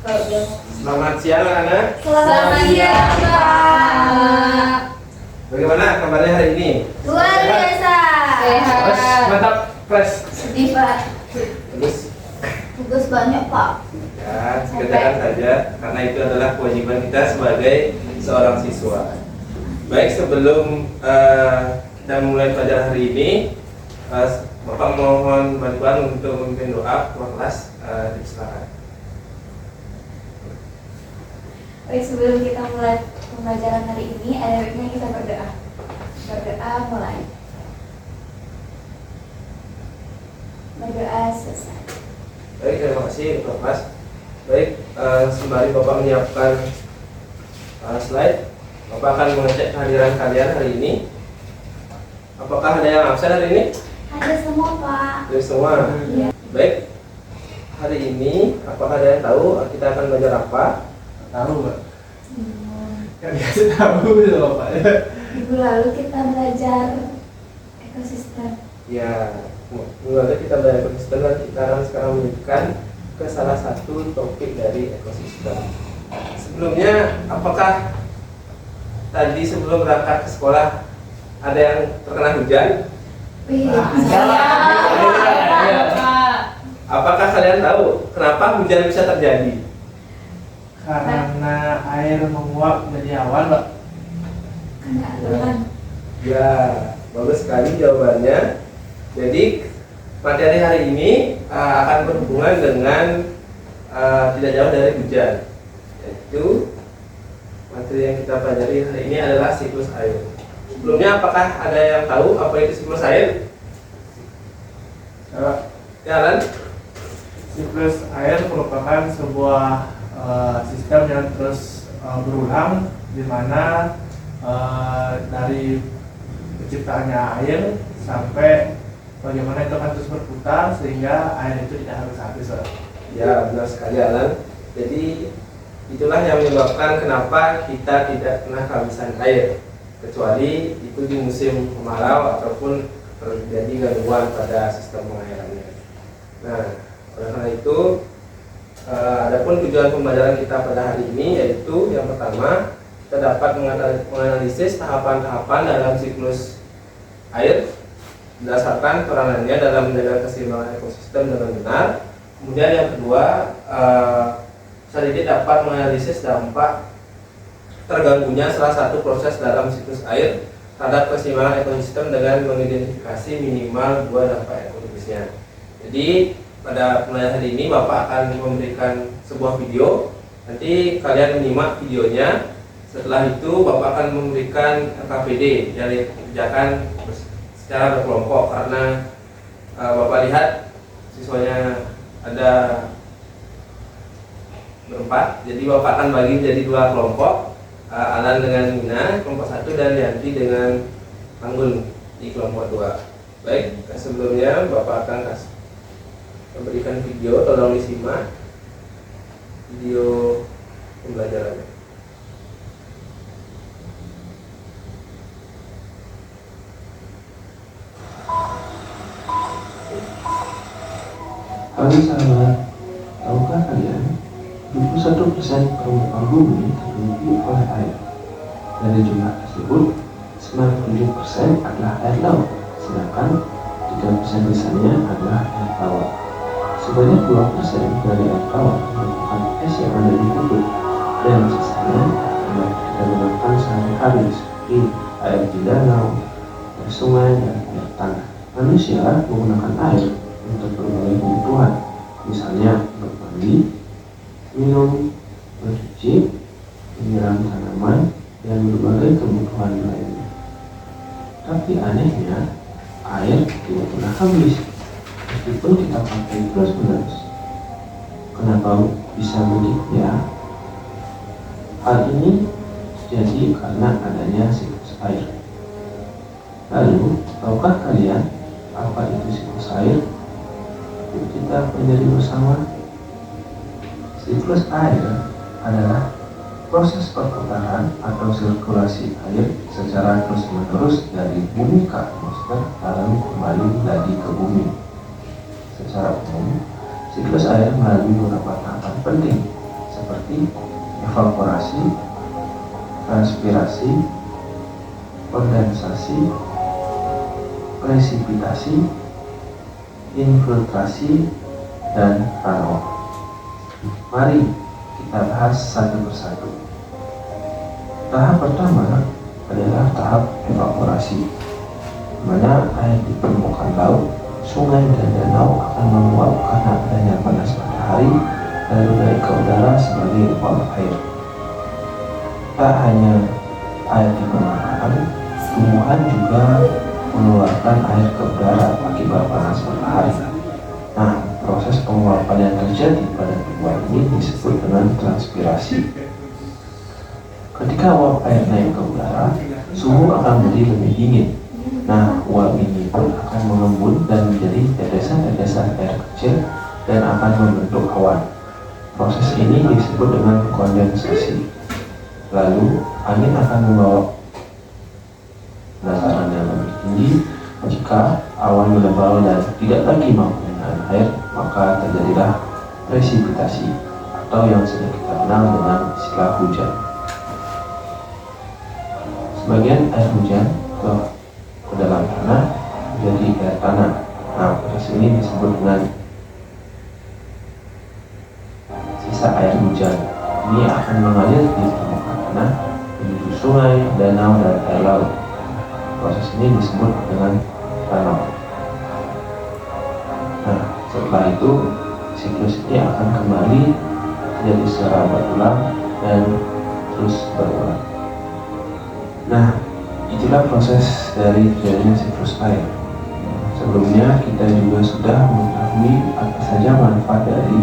Selamat siang anak-anak. Selamat siang, Pak. Bagaimana kabarnya hari ini? Luar biasa. Terus mantap, fresh. Sedih, Pak. Terus Tugas banyak, Pak. ya sekedar saja karena itu adalah kewajiban kita sebagai seorang siswa. Baik, sebelum kita mulai pelajaran hari ini, Bapak mohon bantuan untuk memimpin doa ketua kelas. Silakan. Baik, sebelum kita mulai pembelajaran hari ini, ada baiknya kita berdoa. Berdoa mulai. Berdoa selesai. Baik, terima kasih ketua kelas. Baik, sembari Bapak menyiapkan slide, Bapak akan mengecek kehadiran kalian hari ini. Apakah ada yang absen hari ini? Ada semua, Pak. Ada semua. Iya. Baik, hari ini apakah ada yang tahu kita akan belajar apa? Tahu Pak? Kan dikasih tahu gitu Pak ya. Minggu lalu kita belajar ekosistem. Ya, mulai kita belajar ekosistem dan kita akan sekarang melanjutkan ke salah satu topik dari ekosistem. Sebelumnya, apakah tadi sebelum berangkat ke sekolah ada yang terkena hujan? Apakah kalian tahu kenapa hujan bisa terjadi? Karena air menguap menjadi awan Pak. Karena aluran. Ya, bagus sekali jawabannya. Jadi materi hari ini akan berhubungan dengan tidak jauh dari hujan, yaitu materi yang kita pelajari hari ini adalah siklus air. Sebelumnya, apakah ada yang tahu apa itu siklus air? Ya, Alan? Siklus air merupakan sebuah sistem yang terus berulang, di mana dari penciptaannya air sampai bagaimana itu akan terus berputar sehingga air itu tidak harus habis Pak. Ya, benar sekali, Alan. Jadi itulah yang menyebabkan kenapa kita tidak pernah kehabisan air, kecuali itu di musim kemarau ataupun terjadi gangguan pada sistem pengairannya. Nah, oleh karena itu, adapun tujuan pembelajaran kita pada hari ini yaitu yang pertama, kita dapat menganalisis tahapan-tahapan dalam siklus air berdasarkan peranannya dalam menjaga keseimbangan ekosistem dengan benar. Kemudian yang kedua, sedikit dapat menganalisis dampak terganggunya salah satu proses dalam siklus air terhadap keseimbangan ekosistem dengan mengidentifikasi minimal dua dampak ekologisnya. Jadi pada pembelajaran hari ini Bapak akan memberikan sebuah video. Nanti kalian menyimak videonya. Setelah itu Bapak akan memberikan KPD yang dikerjakan secara berkelompok, karena Bapak lihat siswanya ada berempat. Jadi Bapak akan bagi menjadi dua kelompok, Alan dengan Mina kelompok 1 dan Yanti dengan Anggun di kelompok 2. Baik, sebelumnya Bapak akan memberikan video, tolong disimak video pembelajarannya. Halo sahabat, tahukah kalian 21% permukaan bumi terliputi oleh air. Dari jumlah tersebut, 97% adalah air laut, sedangkan 3% sisanya adalah air tawar. Sebanyak 2% dari air tawar merupakan es yang ada di kutub, dan sisanya adalah kita gunakan sehari-hari seperti air di danau, air sungai, dan air tanah. Manusia menggunakan air untuk berbagai kebutuhan, misalnya untuk mandi, minum, mencuci, menyiram tanaman, dan berbagai kebutuhan lainnya. Tapi anehnya, air tidak pernah habis, meskipun kita pakai terus-menerus. Kenapa bisa begitu ya? Hal ini terjadi karena adanya siklus air. Lalu, tahukah kalian apa itu siklus air? Yuk kita pelajari bersama. Siklus air adalah proses perputaran atau sirkulasi air secara terus-menerus dari bumi ke atmosfer lalu kembali lagi ke bumi. Secara umum, siklus air melalui beberapa tahapan penting. seperti evaporasi, transpirasi, kondensasi, presipitasi, infiltrasi, dan runoff. Mari kita bahas satu persatu. Tahap pertama adalah tahap evaporasi, di mana air di permukaan laut, sungai, dan danau akan menguap karena adanya panas matahari lalu naik ke udara sebagai uap air. Tak hanya air di permukaan, tumbuhan juga mengeluarkan air ke udara akibat panas matahari. Nah, proses penguapan yang terjadi pada tumbuhan ini disebut dengan transpirasi. Ketika uap air naik ke udara, suhu akan menjadi lebih dingin. Nah, uap ini pun akan mengembun dan menjadi tetesan-tetesan air kecil dan akan membentuk awan. Proses ini disebut dengan kondensasi. Lalu, angin akan membawa dataran yang lebih tinggi. Jika awan menebal dan tidak lagi mampu menahan air, maka terjadilah presipitasi atau yang sering kita kenal dengan istilah hujan. Sebagian air hujan ke dalam tanah menjadi air tanah. Nah, proses ini disebut dengan sisa air hujan. Ini akan mengalir di permukaan tanah menuju sungai, danau, dan air laut. Proses ini disebut dengan runoff. Nah, setelah itu siklus ini akan kembali jadi secara berulang dan terus berulang. Nah, itulah proses dari terjadinya siklus air. Sebelumnya kita juga sudah mengetahui apa saja manfaat dari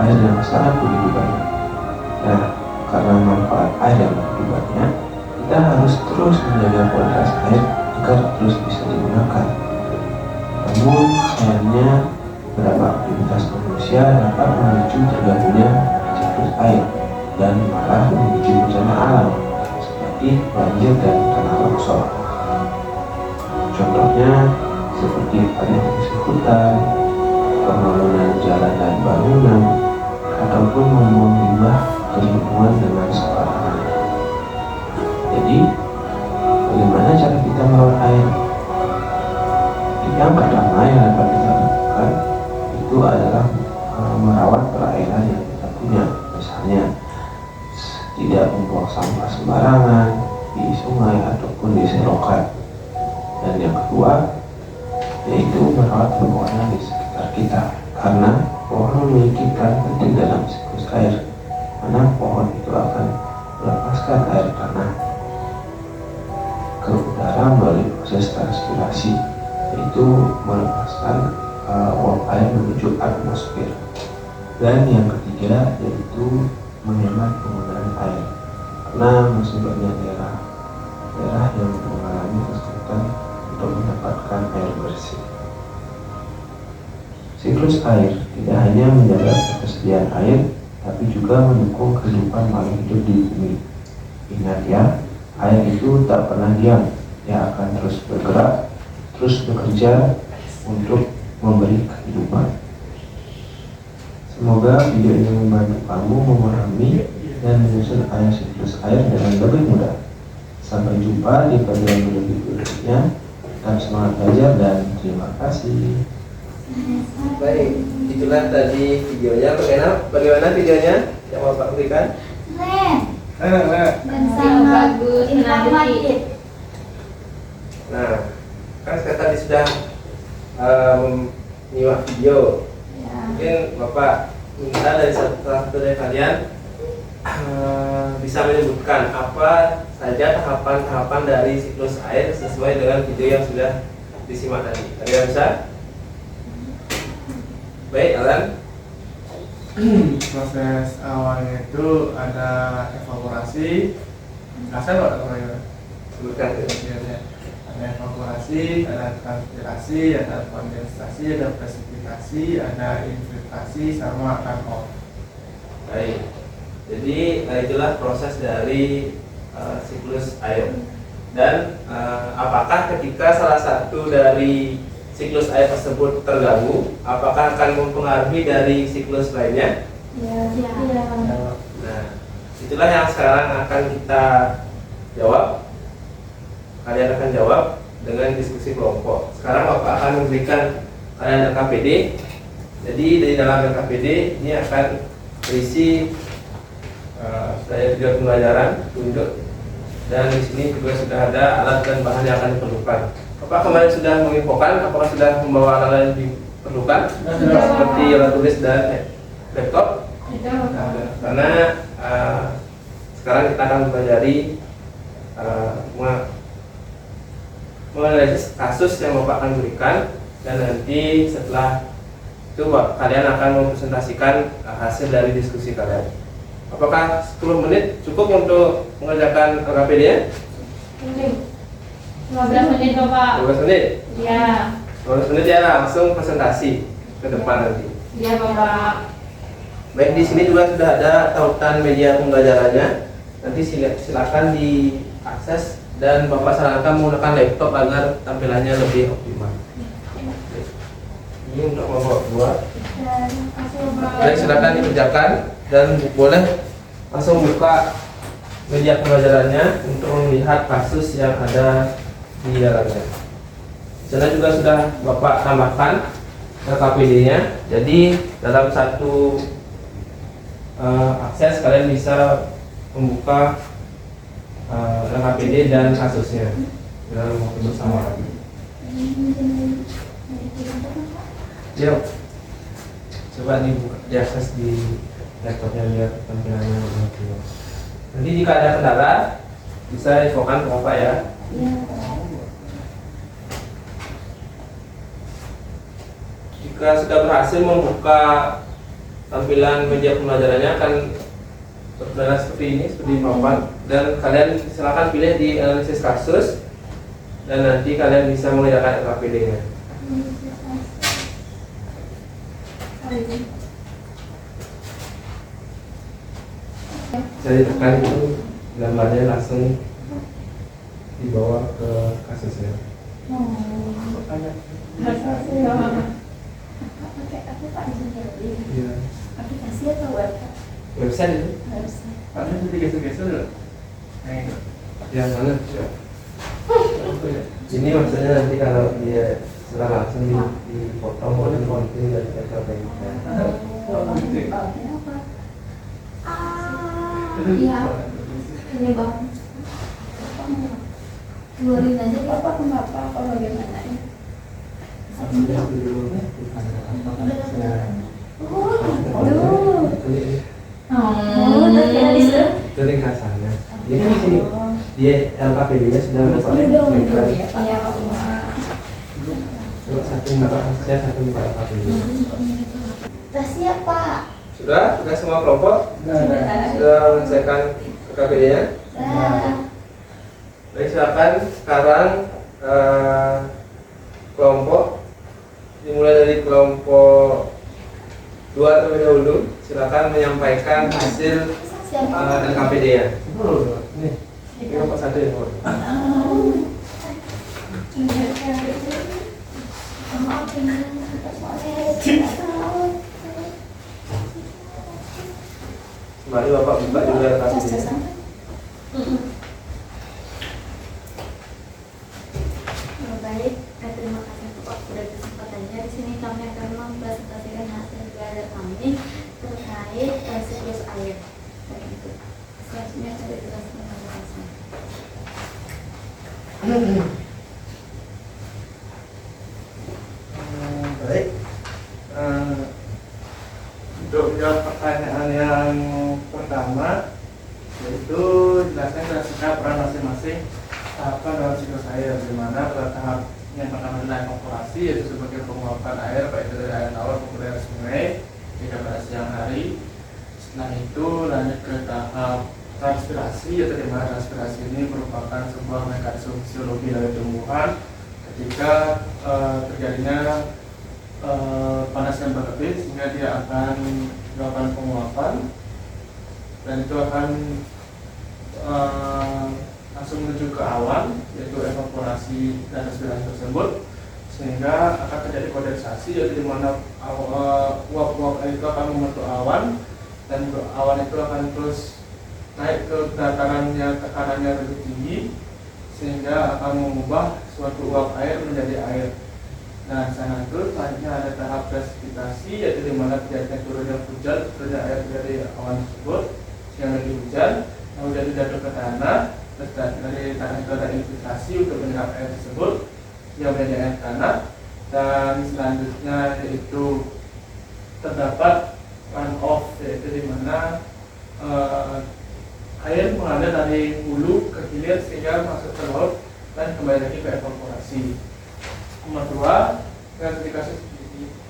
air yang sangat begitu banyak. Nah, karena manfaat air yang begitu banyak, kita harus terus menjaga kualitas air agar terus bisa digunakan. Namun sayangnya beberapa aktivitas manusia dapat memicu terganggunya siklus air dan malah memicu bencana alam seperti banjir dan tanah longsor. Contohnya seperti panen hutan, pembangunan jalan dan bangunan, ataupun membuang limbah ke lingkungan dengan sembarangan. Jadi, bagaimana cara kita merawat air? Yang pertama yang dapat kita lakukan itu adalah merawat perairan yang kita punya. Misalnya, tidak membuang sampah sembarangan di sungai ataupun di selokan. Dan yang kedua, yaitu merawat pepohonan di sekitar kita, karena pohon memiliki peran penting dalam siklus air, mana pohon itu akan melepaskan air tanah ke udara melalui proses transpirasi, yaitu melepaskan uap air menuju atmosfer. Dan yang ketiga yaitu menghemat penggunaan air, karena masih banyak daerah yang mengalami kesulitan untuk mendapatkan air bersih. Siklus air tidak hanya menjaga ketersediaan air, tapi juga mendukung kehidupan makhluk hidup di bumi. Ingat ya, air itu tak pernah diam, dia akan terus bergerak, terus bekerja untuk memberi kehidupan. Semoga video ini membantu kamu memahami dan menyusun siklus air dengan lebih mudah. Sampai jumpa di video berikutnya. Tetap semangat belajar dan terima kasih. Baik, itulah tadi videonya. Bagaimana videonya yang Bapak berikan? Keren dan sangat bagus, informatif. Nah, kan saya tadi sudah menyimak video. Ya. Mungkin Bapak minta dari satu dari kalian bisa menyebutkan apa saja tahapan-tahapan dari siklus air sesuai dengan video yang sudah disimak tadi. Ada yang bisa? Baik, Alan. Proses awalnya itu ada evaporasi. Asal nggak namanya? Sebutkan. Ada evaporasi, ada transpirasi, ada kondensasi, ada presipitasi, ada infiltrasi, sama runoff. Baik. Jadi itulah proses dari siklus air. Dan apakah ketika salah satu dari siklus air tersebut terganggu, apakah akan mempengaruhi dari siklus lainnya? Ya. Nah, itulah yang sekarang akan kita jawab. Kalian akan jawab dengan diskusi kelompok. Sekarang Bapak akan memberikan kalian LKPD. Jadi dari dalam LKPD ini akan berisi daya tiga pembelajaran, tunjuk, dan di sini juga sudah ada alat dan bahan yang akan diperlukan. Bapak kemarin sudah menginfokan apakah sudah membawa alat yang diperlukan seperti alat tulis dan laptop. Karena sekarang kita akan mempelajari menganalisis kasus yang Bapak akan berikan, dan nanti setelah itu kalian akan mempresentasikan hasil dari diskusi kalian. Apakah 10 menit cukup untuk mengerjakan LKPD-nya? 15 menit Bapak. 15 menit? Iya. 15 menit ya, langsung presentasi ke depan nanti. Iya Bapak. Baik, di sini juga sudah ada tautan media pembelajarannya. Nanti silakan diakses, dan Bapak sarankan menggunakan laptop agar tampilannya lebih optimal. Ini untuk kelompok 2. Baik, silakan dikerjakan dan boleh langsung buka media pembelajarannya untuk melihat kasus yang ada di dalamnya. Di sana juga sudah Bapak tambahkan LKPD-nya. Jadi dalam satu akses kalian bisa membuka LKPD dan kasusnya dalam waktu bersamaan. Yuk, coba nih buka, diakses di laptopnya biar tampilannya lebih jelas. Nanti jika ada kendala bisa infokan ke Bapak ya. Jika sudah berhasil membuka tampilan media pembelajarannya akan berjalan seperti ini, seperti papan, dan kalian silakan pilih di analisis kasus, dan nanti kalian bisa mengerjakan LKPD-nya. Jadi tekan itu gambarnya langsung dibawa ke kasusnya. Iya. Aplikasi atau website? Website itu? Website. Ada yang geser-geser loh. Yang mana? Ini maksudnya nanti kalau dia setelah langsung dipotong oleh konten dari LKPD. Iya. Ini Bang. Keluarin aja Bapak ke Bapak apa bagaimana ya? Itu ringkasannya. Jadi dia LKPD-nya sudah Iya Pak. satu muka kasusnya, satu muka LKPD. Sudah siap Pak. Sudah semua kelompok sudah menyelesaikan LKPD-nya. Baik, silakan sekarang kelompok dimulai dari kelompok 2 terlebih dahulu. Silakan menyampaikan hasil LKPD-nya. Nih, kelompok 1 ya. Mari Bapak buka juga LKPD-nya. Baik, terima kasih untuk waktu dan kesempatannya. Di sini kami akan mempresentasikan hasil belajar kami terkait siklus air. Dan itu selanjutnya saya jelaskan penjelasan. Baik. Untuk menjawab pertanyaan yang pertama, yaitu jelaskan berdasarkan peran masing-masing tahapan dalam siklus air, di mana pada tahap yang pertama adalah evaporasi, yaitu sebagai penguapan air baik dari air tawar maupun air sungai jika pada siang hari. Setelah itu lanjut ke tahap transpirasi, yaitu di mana transpirasi ini merupakan sebuah mekanisme fisiologi dari tumbuhan ketika terjadinya panas yang berlebih, sehingga dia akan melakukan penguapan, dan itu akan langsung menuju ke awan, yaitu evaporasi dan transpirasi tersebut, sehingga akan terjadi kondensasi, yaitu di mana uap-uap air itu akan membentuk awan, dan awan itu akan terus naik ke tekanannya lebih tinggi sehingga akan mengubah suatu uap air menjadi air. Nah, sana itu selanjutnya ada tahap presipitasi, yaitu di mana terjadinya turunnya hujan, turunnya air dari awan tersebut sehingga menjadi hujan, kemudian jatuh ke tanah, terus dari tanah itu ada infiltrasi untuk menyerap air tersebut yang menjadi air tanah, dan selanjutnya yaitu terdapat runoff, yaitu di mana air mengalir dari hulu ke hilir sehingga masuk ke laut dan kembali lagi ke evaporasi. Nomor 2, ketika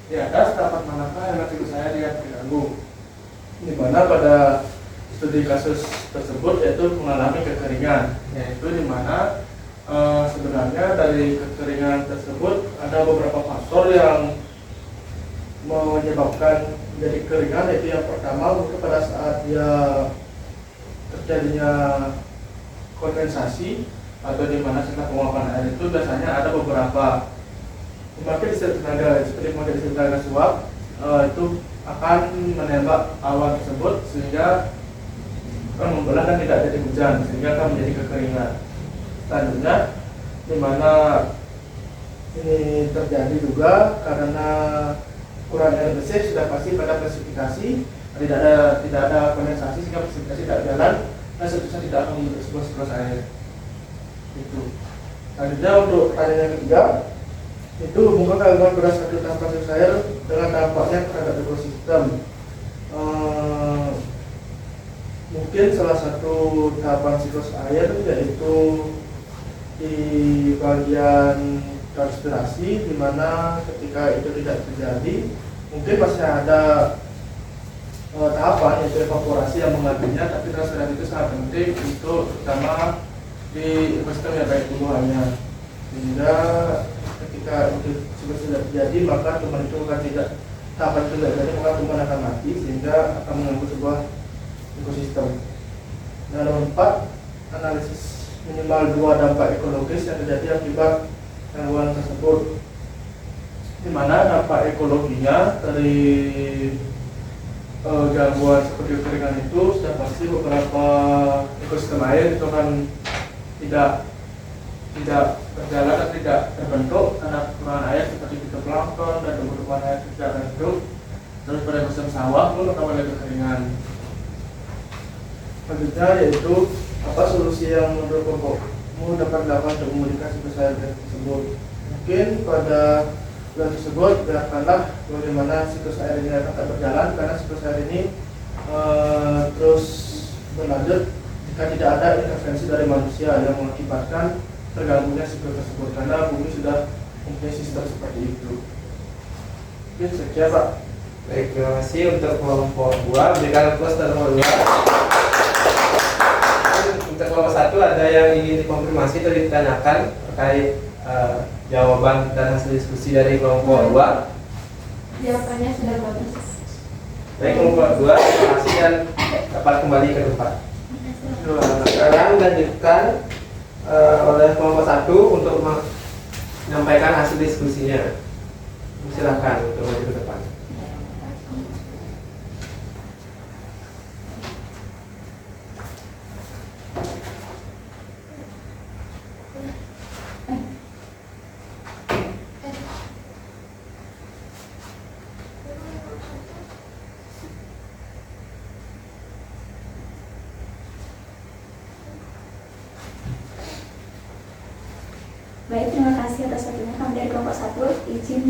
di atas dapat manakah hemat siklus air yang terganggu, di mana pada studi kasus tersebut yaitu mengalami kekeringan, yaitu di mana sebenarnya dari kekeringan tersebut ada beberapa faktor yang menyebabkan menjadi kekeringan, yaitu yang pertama mungkin pada saat dia terjadinya kondensasi atau di mana setelah penguapan air itu biasanya ada beberapa pembangkit listrik tenaga seperti pembangkit listrik tenaga suap itu akan menembak awan tersebut sehingga akan membelah dan tidak jadi hujan sehingga akan menjadi kekeringan. Selanjutnya di mana ini terjadi juga karena kurang air bersih, sudah pasti pada presipitasi tidak ada kondensasi sehingga presipitasi tidak jalan dan seterusnya tidak akan membentuk sebuah siklus air. Itu. Selanjutnya untuk pertanyaan yang ketiga, itu hubungkan kandungan beras satu tahapan siklus air dengan dampaknya terhadap ekosistem. Mungkin salah satu tahapan siklus air yaitu di bagian transpirasi, di mana ketika itu tidak terjadi mungkin masih ada tahapan yaitu evaporasi yang menggantinya, tapi transpirasi itu sangat penting untuk terutama di ekosistem yang baik tumbuhannya, sehingga ketika itu sudah terjadi maka tumbuhan itu akan tidak tahapan itu tidak terjadi maka tumbuhan akan mati sehingga akan mengganggu sebuah ekosistem. Nah, nomor 4, analisis minimal 2 dampak ekologis yang terjadi akibat gangguan tersebut, di mana dampak ekologinya dari gangguan seperti kekeringan itu sudah pasti beberapa ekosistem air itu akan tidak berjalan dan tidak terbentuk karena kekurangan air seperti fitoplankton dan tumbuh-tumbuhan air tidak terbentuk. Terus pada ekosistem sawah pun akan ada kekeringan. Selanjutnya yaitu apa solusi yang menurut kelompokmu dapat dilakukan untuk memulihkan siklus air tersebut. Mungkin pada bulan tersebut biarkanlah bagaimana siklus air ini akan tetap berjalan, karena siklus air ini terus berlanjut jika tidak ada intervensi dari manusia yang mengakibatkan terganggunya siklus tersebut, karena bumi sudah mempunyai sistem seperti itu. Oke, sekian Pak. Baik, terima kasih untuk kelompok 2. Berikan plus dan nomor 2. Untuk kelompok 1 ada yang ingin dikonfirmasi atau ditanyakan terkait jawaban dan hasil diskusi dari kelompok 2? Jawabannya sudah bagus. Baik, kelompok 2, terima kasih dan dapat kembali ke tempat. Sekarang dilanjutkan oleh kelompok 1 untuk menyampaikan hasil diskusinya. Silakan untuk maju ke depan. Baik, terima kasih atas waktunya. Kami dari kelompok 1 izin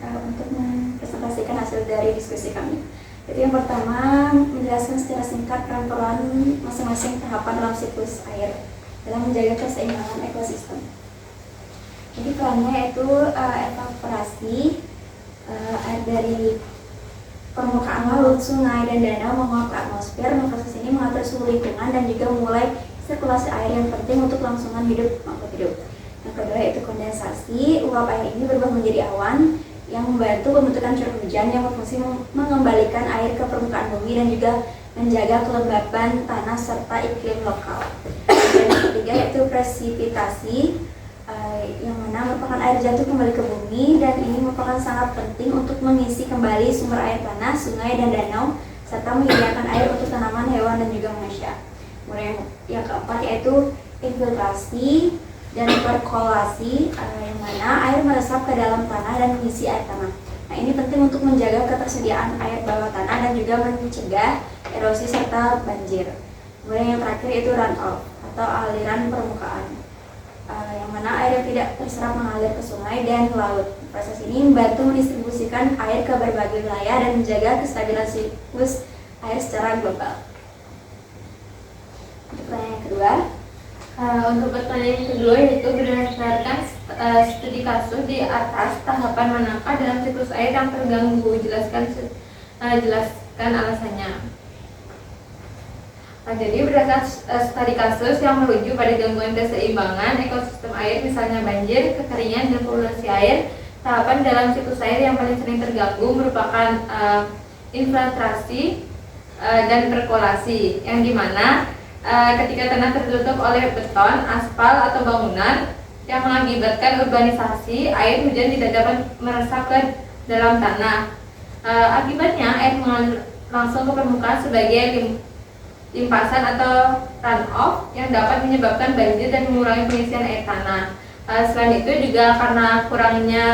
untuk mempresentasikan hasil dari diskusi kami. Jadi yang pertama, menjelaskan secara singkat peran-peran masing-masing tahapan dalam siklus air dalam menjaga keseimbangan ekosistem. Jadi perannya yaitu evaporasi air dari permukaan laut, sungai, dan danau menguap ke atmosfer. Proses ini mengatur suhu lingkungan dan juga memulai sirkulasi air yang penting untuk kelangsungan hidup makhluk hidup. Yang kedua yaitu kondensasi. Uap air ini berubah menjadi awan yang membantu pembentukan curah hujan yang berfungsi mengembalikan air ke permukaan bumi dan juga menjaga kelembaban tanah serta iklim lokal. Dan yang ketiga yaitu presipitasi, yang mana merupakan air jatuh kembali ke bumi, dan ini merupakan sangat penting untuk mengisi kembali sumber air tanah, sungai, dan danau serta menyediakan air untuk tanaman, hewan, dan juga manusia. Kemudian yang keempat yaitu infiltrasi dan perkolasi, yang mana air meresap ke dalam tanah dan mengisi air tanah. Nah, ini penting untuk menjaga ketersediaan air bawah tanah dan juga mencegah erosi serta banjir. Kemudian yang terakhir yaitu runoff atau aliran permukaan, yang mana air yang tidak terserap mengalir ke sungai dan laut. Proses ini membantu mendistribusikan air ke berbagai wilayah dan menjaga kestabilan siklus air secara global. Untuk pertanyaan yang kedua, untuk pertanyaan yang kedua yaitu berdasarkan studi kasus di atas, tahapan manakah dalam siklus air yang terganggu? Jelaskan alasannya. Jadi berdasarkan studi kasus yang merujuk pada gangguan keseimbangan ekosistem air, misalnya banjir, kekeringan, dan polusi air, tahapan dalam siklus air yang paling sering terganggu merupakan infiltrasi dan perkolasi, yang dimana ketika tanah tertutup oleh beton, aspal, atau bangunan yang mengakibatkan urbanisasi, air hujan tidak dapat meresap ke dalam tanah. Akibatnya air mengalir langsung ke permukaan sebagai limpasan atau runoff yang dapat menyebabkan banjir dan mengurangi pengisian air tanah. Selain itu juga karena kurangnya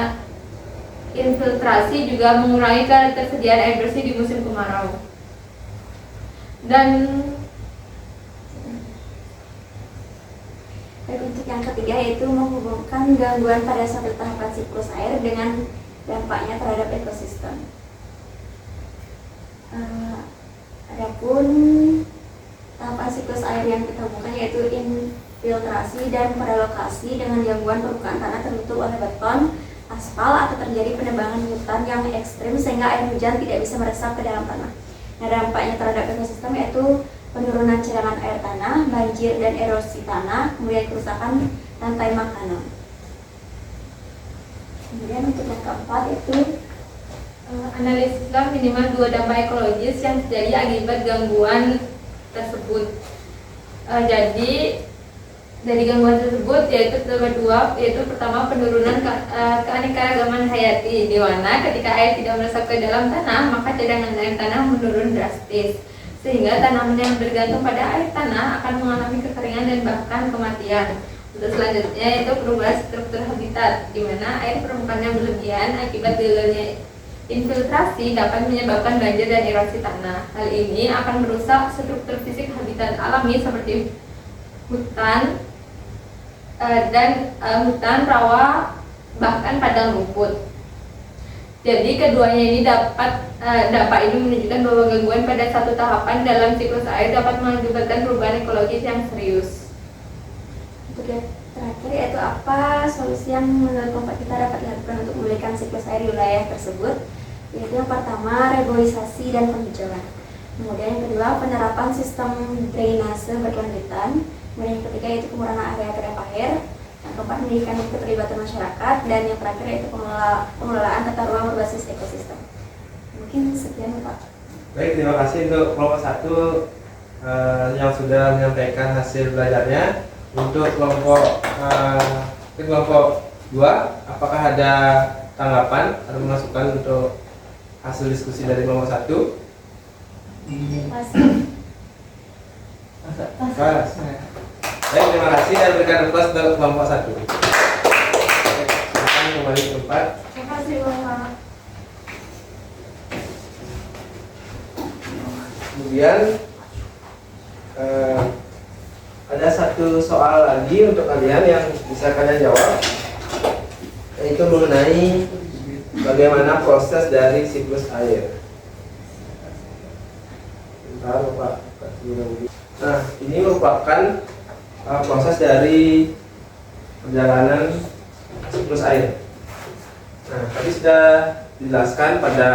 infiltrasi juga mengurangi ketersediaan air bersih di musim kemarau. Dan untuk yang ketiga yaitu menghubungkan gangguan pada satu tahapan siklus air dengan dampaknya terhadap ekosistem. Adapun tahapan siklus air yang kita hubungkan yaitu infiltrasi dan perelokasi dengan gangguan permukaan tanah tertutup oleh beton, aspal, atau terjadi penebangan hutan yang ekstrim sehingga air hujan tidak bisa meresap ke dalam tanah. Nah, dampaknya terhadap ekosistem yaitu penurunan cadangan air tanah, banjir dan erosi tanah, kemudian kerusakan rantai makanan. Kemudian untuk yang keempat yaitu analisislah minimal 2 dampak ekologis yang terjadi akibat gangguan tersebut. Jadi dari gangguan tersebut yaitu terdapat 2, yaitu pertama penurunan keanekaragaman hayati, di mana ketika air tidak meresap ke dalam tanah maka cadangan air tanah menurun drastis, sehingga tanaman yang bergantung pada air tanah akan mengalami kekeringan dan bahkan kematian. Untuk selanjutnya yaitu perubahan struktur habitat, di mana air permukaan yang berlebihan akibat gagalnya infiltrasi dapat menyebabkan banjir dan erosi tanah. Hal ini akan merusak struktur fisik habitat alami seperti hutan dan hutan, rawa, bahkan padang rumput. Jadi keduanya ini dampak ini menunjukkan bahwa gangguan pada satu tahapan dalam siklus air dapat mengakibatkan perubahan ekologis yang serius. Untuk yang terakhir yaitu apa solusi yang menurut kelompok kita dapat dilakukan untuk memulihkan siklus air di wilayah tersebut? Yaitu yang pertama reboisasi dan penghijauan. Kemudian yang kedua penerapan sistem drainase berkelanjutan. Kemudian yang ketiga yaitu pengurangan area kedap air. Yang keempat meningkatkan keterlibatan masyarakat, dan yang terakhir yaitu pengelolaan tata ruang berbasis ekosistem. Mungkin sekian Pak. Baik, terima kasih untuk kelompok 1 yang sudah menyampaikan hasil belajarnya. Untuk kelompok 2, apakah ada tanggapan atau masukan untuk hasil diskusi dari kelompok 1? Baik, terima kasih dan berikan aplaus untuk kelompok 1. Silakan kembali ke tempat. Terima kasih Bapak. Kemudian ada satu soal lagi untuk kalian yang bisa kalian jawab, yaitu mengenai bagaimana proses dari siklus air. Bentar, Bapak. Nah, ini merupakan proses dari perjalanan siklus air. Nah, tadi sudah dijelaskan pada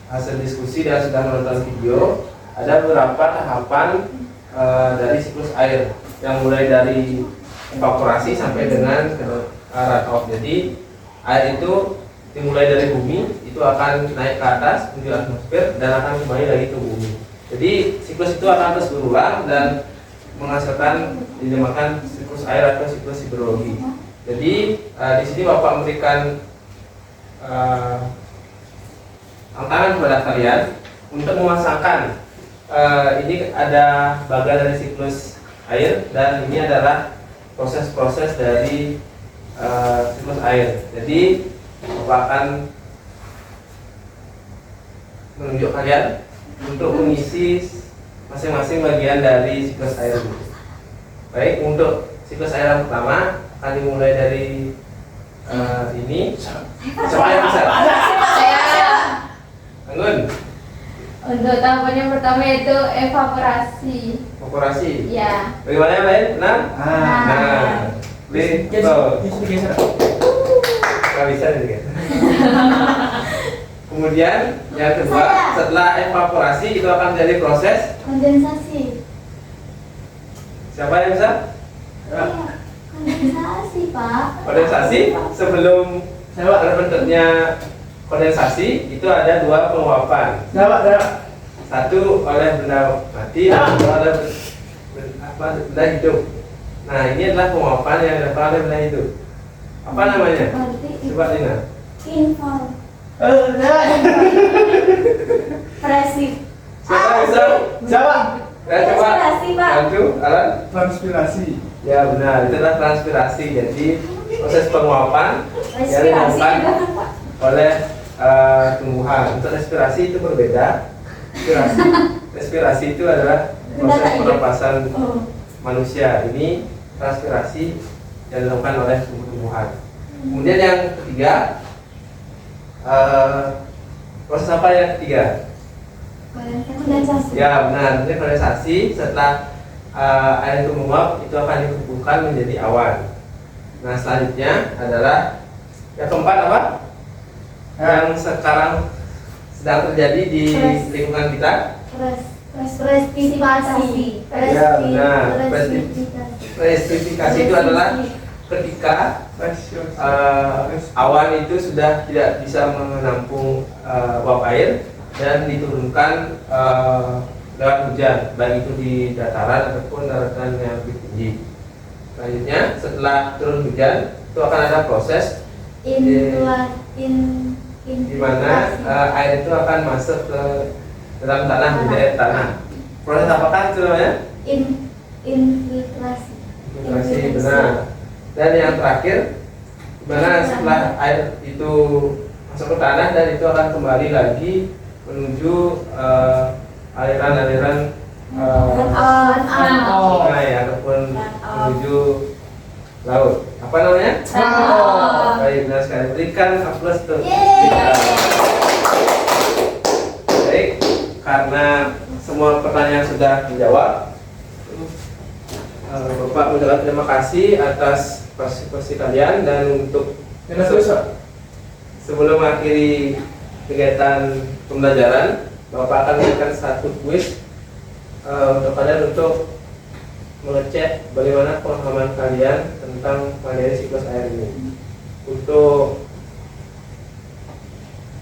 hasil diskusi dan sudah menonton video, ada beberapa tahapan dari siklus air yang mulai dari evaporasi sampai dengan runoff. Jadi air itu dimulai dari bumi, itu akan naik ke atas menuju atmosfer dan akan kembali lagi ke bumi. Jadi siklus itu akan terus berulang dan menghasilkan dinamakan siklus air atau siklus hidrologi. Jadi di sini Bapak memberikan tantangan kepada kalian untuk memasangkan ini ada bagian dari siklus air dan ini adalah proses-proses dari siklus air. Jadi Bapak akan menunjuk kalian untuk mengisi masing-masing bagian dari siklus air. Baik, untuk siklus air yang pertama akan dimulai dari ini. Siapa yang bisa? Saya. Anggun. Untuk tahapan yang pertama yaitu evaporasi. Evaporasi. Ya. Bagaimana yang lain? Benar? Ah. Betul. Nggak bisa nih guys. Kemudian yang kedua, setelah evaporasi itu akan menjadi proses Kondensasi. siapa yang bisa? Iya, kondensasi, Pak. Kondensasi sebelum terbentuknya kondensasi itu ada dua penguapan. Satu oleh benda mati dan kedua oleh benda hidup. Nah, ini adalah penguapan yang dilakukan oleh benda hidup. Apa namanya? Coba Lina. Infal. Presif. Siapa yang bisa? Siapa? Coba Transpirasi, Pak. bantu Alan. Transpirasi. Ya benar, itu adalah transpirasi. Jadi proses penguapan yang Respirasi dilakukan juga kan, Pak. oleh tumbuhan. Untuk respirasi itu berbeda. Respirasi itu adalah proses pernapasan manusia. Ini transpirasi yang dilakukan oleh tumbuhan. Kemudian yang ketiga, proses apa yang ketiga? Kondensasi. Ya benar, ini kondensasi. Setelah air itu menguap, itu akan dikumpulkan menjadi awan. Nah selanjutnya adalah yang keempat apa? Yang sekarang sedang terjadi di lingkungan kita. Presipitation. Ya benar. Presipitation itu adalah ketika awan itu sudah tidak bisa menampung uap air dan diturunkan lewat hujan, baik itu di dataran ataupun daratan yang lebih tinggi. Selanjutnya setelah turun hujan itu akan ada proses di mana air itu akan masuk ke dalam tanah, di daerah tanah. Proses apakah itu namanya? Infiltrasi. Infiltrasi, benar. Dan yang terakhir, di mana setelah air itu masuk ke tanah dan itu akan kembali lagi menuju aliran-aliran sungai ataupun menuju laut. Apa namanya? Baik, benar sekali. Berikan aplaus tuh. Baik, karena semua pertanyaan sudah dijawab, Bapak mengucapkan terima kasih atas partisipasi kalian. Dan untuk sebelum mengakhiri kegiatan pembelajaran, Bapak akan memberikan satu kuis untuk kalian untuk mengecek bagaimana pemahaman kalian tentang materi siklus air ini. Untuk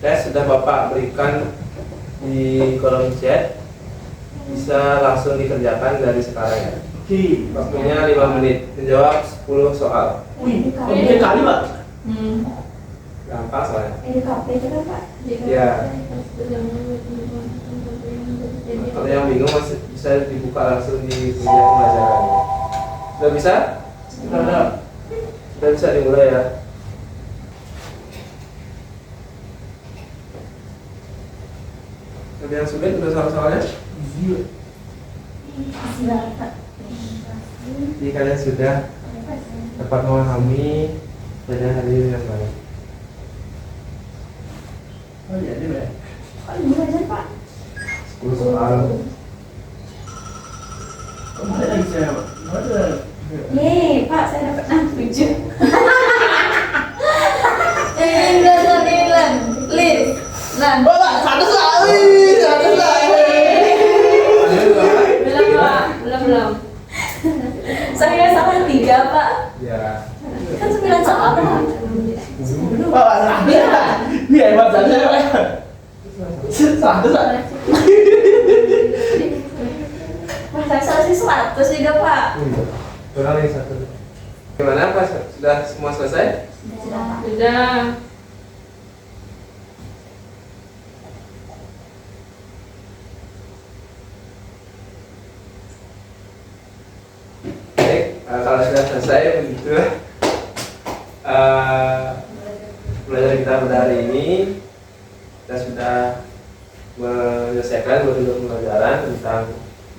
tes sudah Bapak berikan di kolom chat, bisa langsung dikerjakan dari sekarang ya. Waktunya 5 menit, menjawab 10 soal. Ini kali Pak. Gampang soalnya. EDKP itu kan, Pak? Ya. Kalau yang bingung masih bisa dibuka langsung di media pembelajaran. Sudah bisa? Sudah bisa dimulai ya. Ada yang sulit untuk soal-soalnya? Jadi kalian sudah dapat memahami pelajaran hari ini yang baik. Oh iya, ini Pak. Kok belajar, Pak? 10 soal. Kemarin lagi saya Pak. Nih, Pak, saya dapat 67. Belum. Saya salah 3, Pak. Ya. Kan 9 soal, Pak. Pak, ini hebat saja Pak. 100 Pak. Wah, saya salah sih 100 juga, Pak. Kurang lagi satu. Gimana Pak? Sudah semua selesai? Sudah. kalau sudah selesai begitu pelajaran kita pada hari ini, kita sudah menyelesaikan modul pembelajaran tentang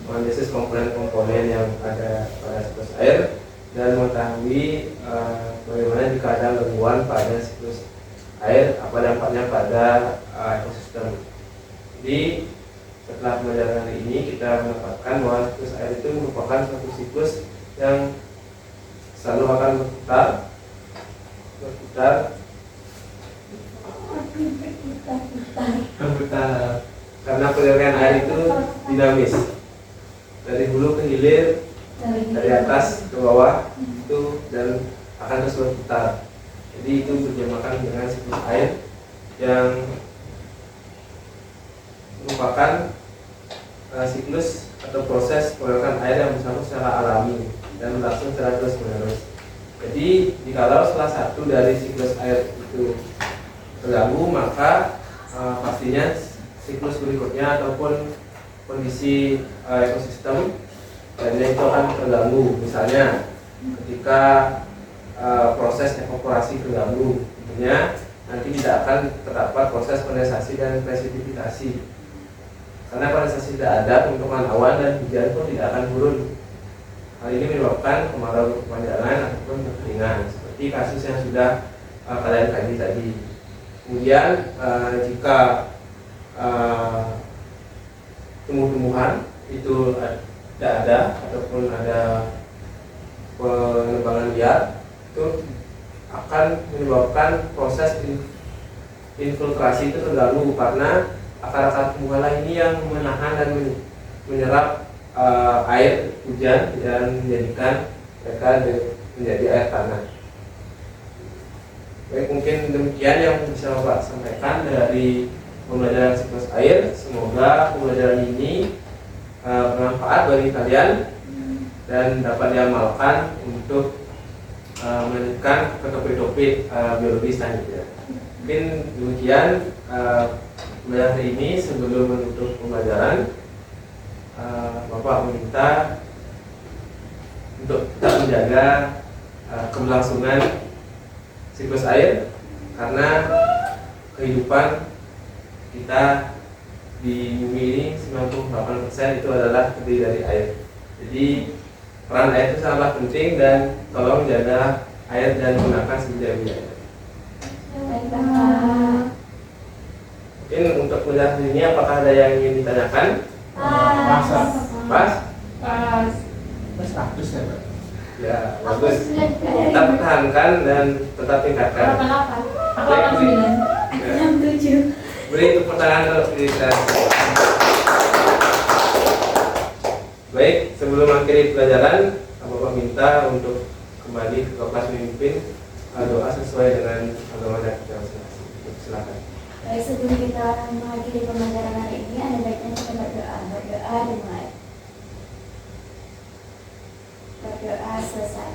menganalisis komponen-komponen yang ada pada siklus air dan mengetahui bagaimana jika ada gangguan pada siklus air, apa dampaknya pada ekosistem. Jadi setelah pembelajaran hari ini kita mendapatkan bahwa siklus air itu merupakan suatu siklus yang selalu akan berputar karena penyerahan air itu dinamis dari hulu ke hilir, dari atas ke bawah itu, dan akan terus berputar. Jadi itu berjamakan dengan siklus air yang merupakan siklus atau proses pengeluaran air yang bersambung secara alami dan berlangsung secara terus menerus. Jadi jikalau salah satu dari siklus air itu terganggu, maka pastinya siklus berikutnya ataupun kondisi ekosistem lainnya itu akan terganggu. Misalnya ketika proses evaporasi terganggu, tentunya nanti tidak akan terdapat proses kondensasi dan presipitasi. Karena kondensasi tidak ada, pembentukan awan dan hujan pun tidak akan turun. Hal ini menyebabkan kemarau berkepanjangan ataupun kekeringan, seperti kasus yang sudah kalian kaji tadi. Kemudian jika tumbuh-tumbuhan itu tidak ada ataupun ada penebangan liar, itu akan menyebabkan proses infiltrasi itu terganggu karena akar-akar tumbuhan lain ini yang menahan dan menyerap air hujan dan menjadikan mereka menjadi air tanah. Baik, mungkin demikian yang bisa Bapak sampaikan dari pembelajaran siklus air. Semoga pembelajaran ini bermanfaat bagi kalian dan dapat diamalkan untuk melanjutkan ke topik-topik biologi selanjutnya. Mungkin demikian pembelajaran hari ini. Sebelum menutup pembelajaran, Bapak meminta untuk tetap menjaga keberlangsungan siklus air, karena kehidupan kita di bumi ini 98% itu adalah terdiri dari air. Jadi peran air itu sangatlah penting dan tolong jaga air dan gunakan sebijak-bijaknya. Mungkin untuk penjelasan ini apakah ada yang ingin ditanyakan? Pas? Bagus ya, Pak. Ya, bagus. Kita pertahankan dan tetap tingkatkan. Baik, beri untuk pertanyaan kalau kita. Baik, sebelum akhiri pelajaran, Bapak minta untuk kembali ke kelas memimpin doa sesuai dengan agama dan kita masing-masing. Silakan. Baik, sebelum kita mengakhiri pembelajaran hari ini, ada baiknya kita berdoa dimulai. Berdoa selesai.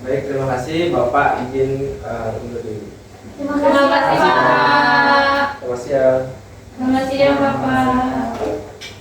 Baik, terima kasih. Bapak izin undur diri. Terima Terima kasih, Pak. Terima kasih ya. Terima kasih ya, Bapak.